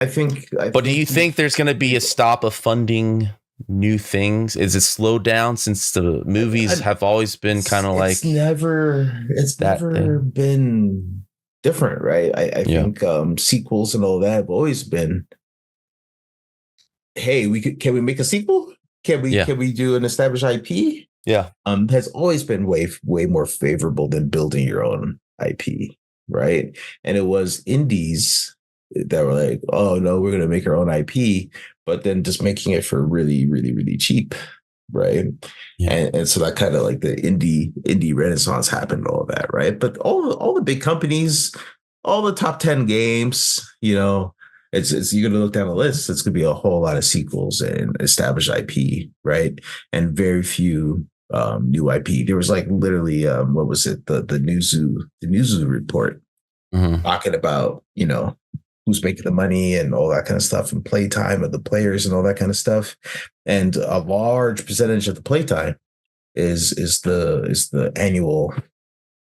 But do you think there's going to be a stop of funding new things? Is it slowed down since the movies have always been kind of like it's never been different, right? I think sequels and all that have always been, hey, can we make a sequel? Can we do an established IP? Yeah. Has always been way more favorable than building your own IP, right? And it was indies that were like, oh no, we're gonna make our own IP, but then just making it for really, really, really cheap, right? Yeah. And so that kind of like the indie renaissance happened, all of that, right? But all the big companies, all the top 10 games, it's you're gonna look down the list, it's gonna be a whole lot of sequels and established IP, right? And very few new IP. There was like literally what was it? The Newzoo report talking about, who's making the money and all that kind of stuff, and playtime of the players and all that kind of stuff. And a large percentage of the playtime is the annual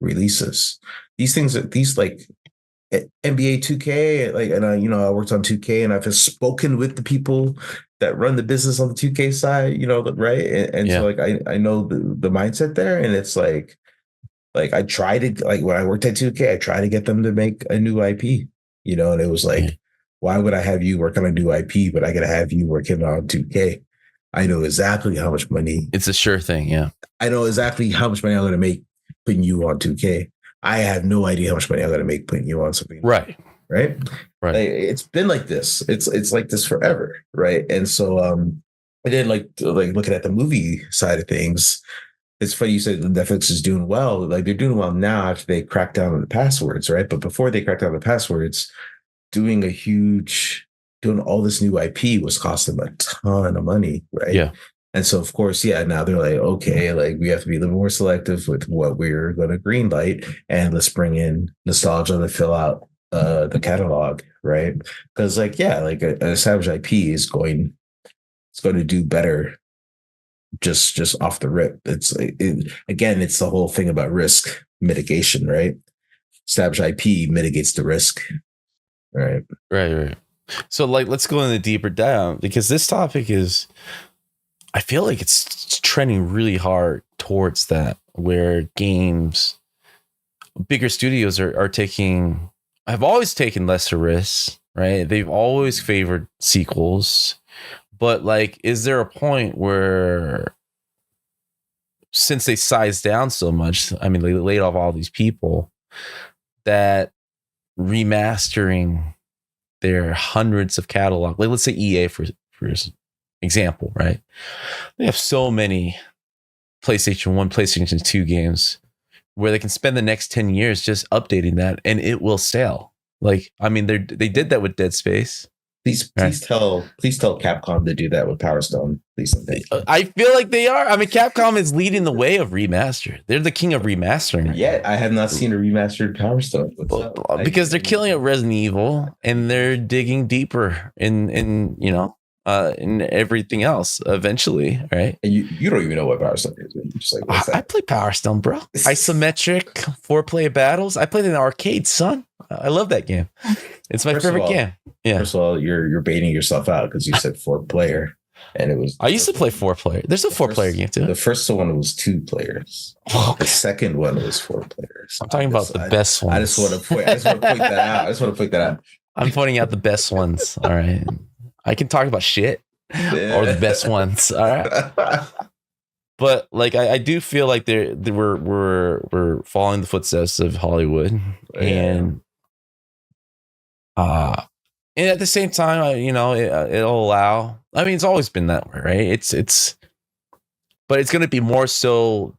releases. These like NBA 2K, like, and I worked on 2K, and I've just spoken with the people that run the business on the 2K side, right? And so like I know the mindset there, and it's like I try to, like, when I worked at 2K, I try to get them to make a new IP, and it was like, why would I have you work on a new IP, but I gotta have you working on 2K? I know exactly how much money. It's a sure thing, yeah. I know exactly how much money I'm gonna make putting you on 2K. I have no idea how much money I'm going to make putting you on something. Right. Like, it's been like this. It's like this forever. Right. And so I did like looking at the movie side of things. It's funny you said Netflix is doing well. Like, they're doing well now after they cracked down on the passwords. Right. But before they cracked down on the passwords, doing all this new IP was costing them a ton of money. Right. Yeah. And so, of course, now they're like, okay, like, we have to be a little more selective with what we're going to greenlight, and let's bring in nostalgia to fill out the catalog, right? Because, like, an established IP is going to do better just off the rip. It's again, it's the whole thing about risk mitigation, right? Established IP mitigates the risk, right? Right. So, like, let's go in the deeper down, because this topic is, I feel like it's trending really hard towards that, where bigger studios have always taken lesser risks, right? They've always favored sequels. But, like, is there a point where, since they sized down so much, I mean, they laid off all these people, that remastering their hundreds of catalog, like, let's say EA for example, right? They have so many PlayStation 1, PlayStation 2 games where they can spend the next 10 years just updating that, and it will sell. Like, I mean, they did that with Dead Space. Please tell Capcom to do that with Power Stone. Please. I feel like they are. I mean, Capcom is leading the way of remaster. They're the king of remastering. Yeah, I have not seen a remastered Power Stone. Because they're killing it Resident Evil, and they're digging deeper in everything else eventually, right? And you don't even know what Power Stone is. You're just like, what's that? I play Power Stone, bro. Isometric 4-player battles. I played in the arcade, son. I love that game. It's my favorite game. Yeah. First of all, you're baiting yourself out because you said 4-player, and it was. I used to play 4-player. There's a 4-player game too. The first one was 2 players. The second one was 4 players. I'm talking about the best ones. I just want to point that out. I'm pointing out the best ones. All right. I can talk about shit or the best ones. All right. But, like, I do feel like we're following the footsteps of Hollywood, and at the same time, it'll allow. I mean, it's always been that way, right? But it's going to be more so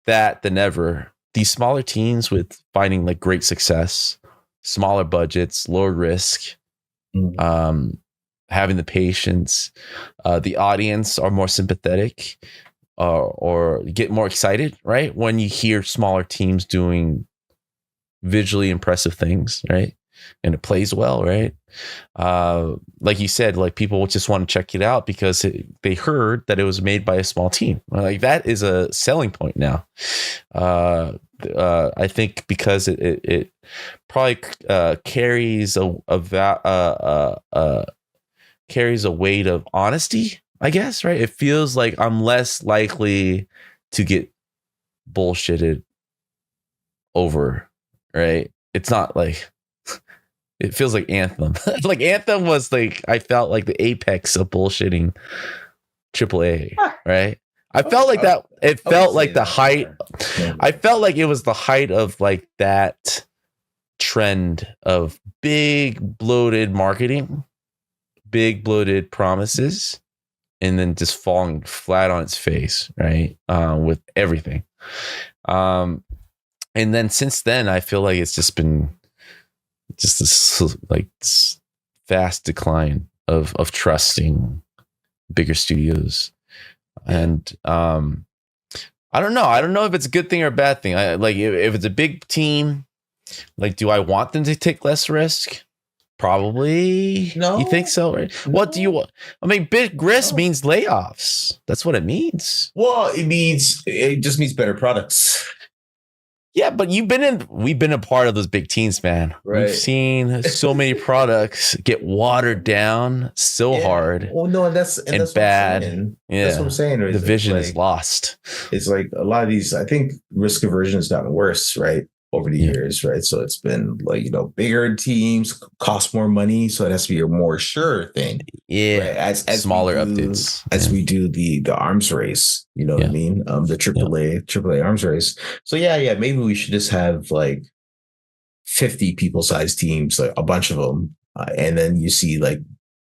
that than ever. These smaller teams with finding, like, great success, smaller budgets, lower risk, having the patience, the audience are more sympathetic. Or get more excited, right? When you hear smaller teams doing visually impressive things, right? and it plays well, right? Like you said, like people just want to check it out because they heard that it was made by a small team. Like that is a selling point now. I think because it probably carries carries a weight of honesty, I guess, right? It feels like I'm less likely to get bullshitted over, right? It's not like it feels like Anthem. Like Anthem was like, I felt like the apex of bullshitting AAA, right? I felt like that. It felt like the height. I felt like it was the height of like that trend of big bloated marketing, big bloated promises, and then just falling flat on its face, right? With everything. And then since then, I feel like it's just been just this like fast decline of trusting bigger studios. And I don't know. I don't know if it's a good thing or a bad thing. I like if it's a big team, like, do I want them to take less risk? Probably. No. You think so? Right? No. What do you want? I mean, big risk means layoffs. That's what it means. Well, it just means better products. Yeah, but we've been a part of those big teams, man. Right. We've seen so many products get watered down so hard. Well, no, and that's bad. Yeah, that's what I'm saying. The vision is lost. It's like a lot of these. I think risk aversion has gotten worse, right, over the years, right? So it's been like, bigger teams cost more money, so it has to be a more sure thing. Yeah, right? As smaller updates as we do the arms race. You know what I mean? The AAA arms race. So yeah, maybe we should just have like 50 people sized teams, like a bunch of them, and then you see like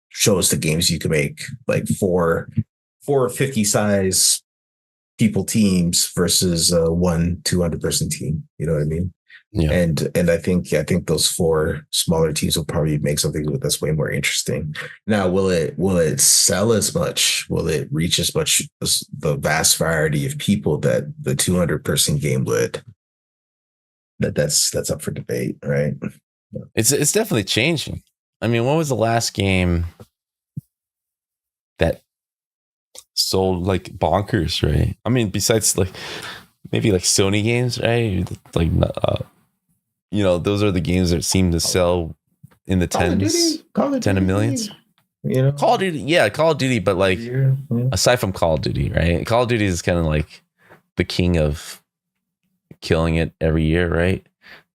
show us the games you can make, like four 50 size people teams versus one 200 person team. You know what I mean? Yeah. And I think those four smaller teams will probably make something that's way more interesting. Now, will it sell as much? Will it reach as much as the vast variety of people that the 200 person game would? That's up for debate, right? It's definitely changing. I mean, what was the last game that sold like bonkers, right? I mean, besides like maybe like Sony games, right? Like those are the games that seem to sell in the tens, 10 of millions. Call of Duty, but like aside from Call of Duty, right? Call of Duty is kind of like the king of killing it every year, right?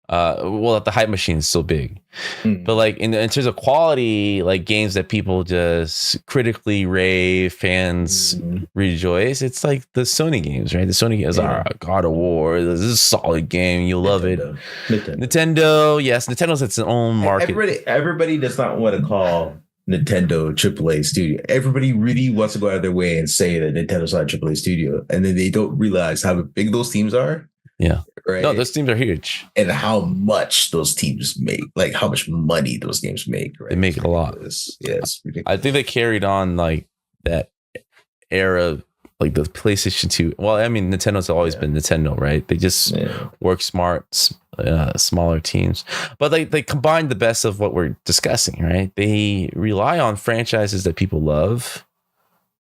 The hype machine is so big, but like in terms of quality, like games that people just critically rave, fans rejoice. It's like the Sony games, right? The Sony games are God of War. This is a solid game. You love it. Nintendo, yes, Nintendo's its own market. Everybody does not want to call Nintendo AAA studio. Everybody really wants to go out of their way and say that Nintendo's not a AAA studio, and then they don't realize how big those teams are. Yeah. Right. No, those teams are huge. And how much those teams make, like how much money those games make. Right? They make a lot. It's ridiculous. I think they carried on like that era, like the PlayStation 2. Well, I mean, Nintendo's always been Nintendo, right? They just work smart, smaller teams. But they combine the best of what we're discussing, right? They rely on franchises that people love,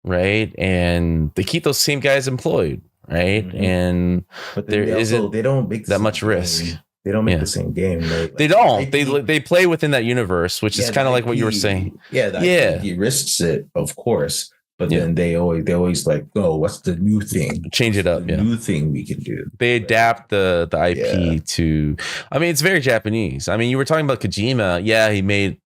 right? And they keep those same guys employed. Right. Mm-hmm. And but they don't make that much risk. They don't make the same game. They don't. They play within that universe, which is kind of like what you were saying. He risks it, of course. But then they always like, oh, what's the new thing? Change it up. New thing we can do. They adapt the IP to. I mean, it's very Japanese. I mean, you were talking about Kojima. Yeah, he made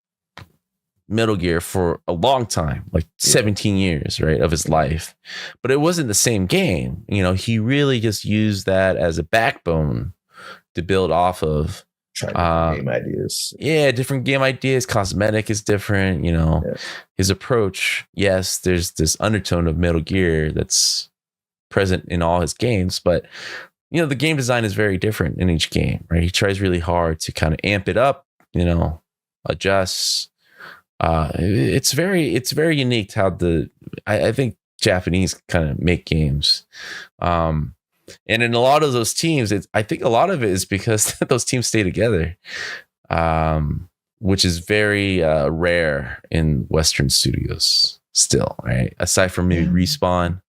Metal Gear for a long time, like 17 years, right, of his life. But it wasn't the same game. He really just used that as a backbone to build off of. Game ideas. Yeah, different game ideas. Cosmetic is different, his approach. Yes, there's this undertone of Metal Gear that's present in all his games, but the game design is very different in each game, right? He tries really hard to kind of amp it up, adjust. It's very unique how I think Japanese kind of make games. And in a lot of those teams, I think a lot of it is because those teams stay together. which is very rare in Western studios still, right? Aside from maybe Respawn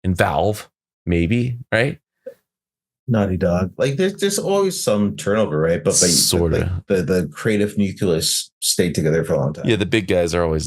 and Valve, maybe, right? Naughty Dog. Like there's always some turnover, right? But Sorta. like the creative nucleus stayed together for a long time. Yeah, the big guys are always